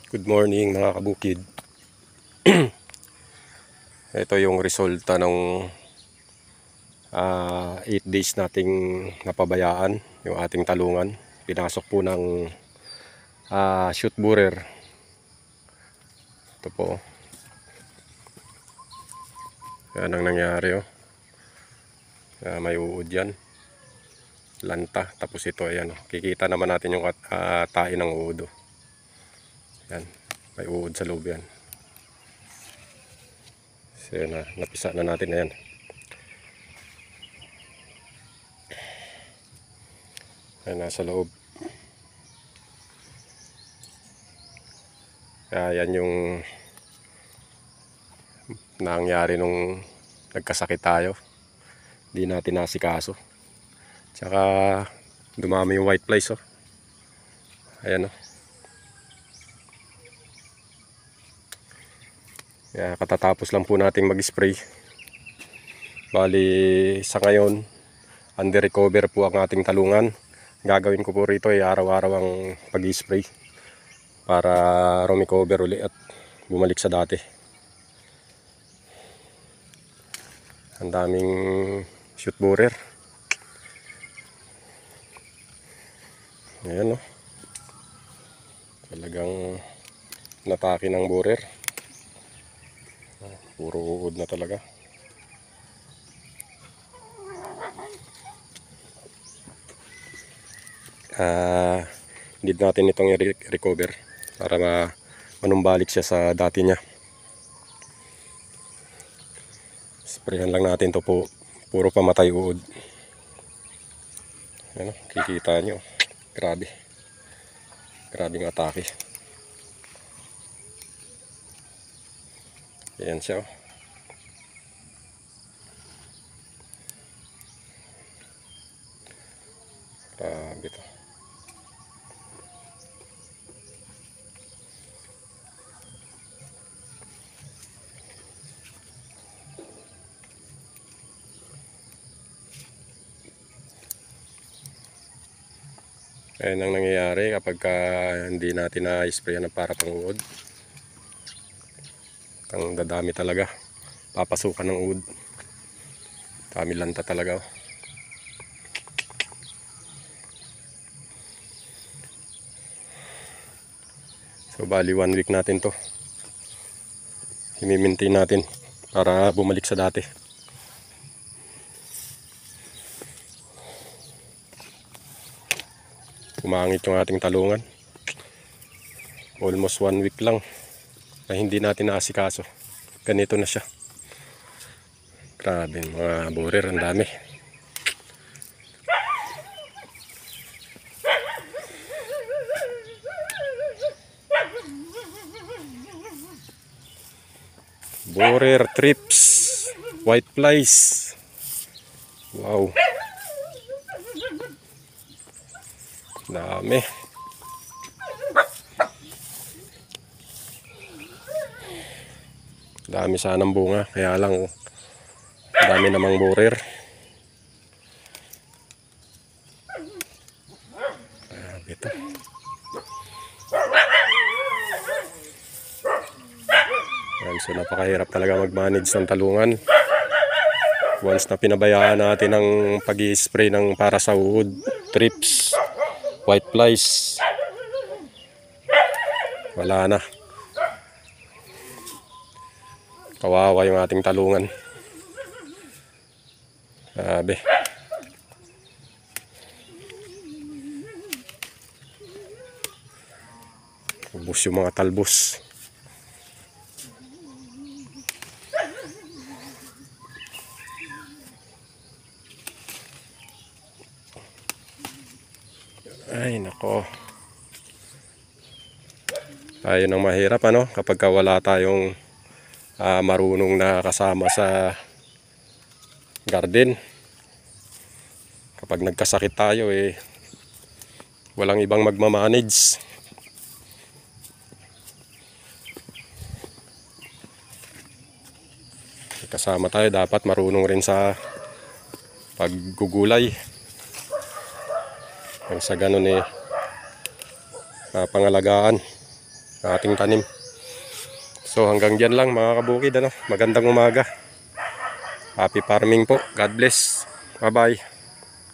Good morning mga kabukid. Ito yung resulta ng 8 days nating napabayaan yung ating talungan. Pinasok po ng shoot borer. Ito po. Yan ang nangyari. May uod yan. Lanta. Tapos ito ayan. Kikita naman natin yung tae ng uod. Yan. May uod sa loob yan. So yan, napisa na natin na yan. Yan, nasa loob. Yan yung nangyari nung nagkasakit tayo. Hindi natin nasikaso. Tsaka dumami yung white flies. Ayan. Katatapos lang po nating mag-spray. Bali sa ngayon under recover po ang ating talungan. Gagawin ko po rito ay araw-araw ang pag-spray para recover uli at bumalik sa dati. Ang daming shoot borer. Ayan talagang natake ng borer. Puro uod na talaga. Need natin itong i-recover para manumbalik siya sa dati niya. Sprayan lang natin to po. Puro pamatay uod. Ano, kikita nyo. Grabe. Grabing atake. Ayan siya. Grabe to. Ayan ang nangyayari kapag hindi natin na-spray ng para pang-uod. Ang dadami talaga. Papasukan ng uod. Dami lanta talaga. So bali 1 week natin to. I-maintain natin para bumalik sa dati. Umangit yung ating talungan. Almost 1 week lang na hindi natin naasikaso. Ganito na siya. Grabe mga borer, ang dami. Borer, trips, white flies. Wow. Dami. Dami sanang bunga, kaya lang dami namang borer. Ito. So napakahirap talaga mag-manage ng talungan. Once na pinabayaan natin ang pag-i-spray ng para sa uod, trips, white flies, wala na. Kawawa yung ating talungan. Sabi. Ubus yung mga talbos. Ay nako. Tayo nang mahirap kapag wala tayong marunong na kasama sa garden. Kapag nagkasakit tayo walang ibang magmamanage. Kasama tayo, dapat marunong rin sa paggugulay. Ang sa ganun pangalagaan ating tanim. So hanggang dyan lang mga kabukid, ano? Magandang umaga. Happy farming po. God bless. Bye bye.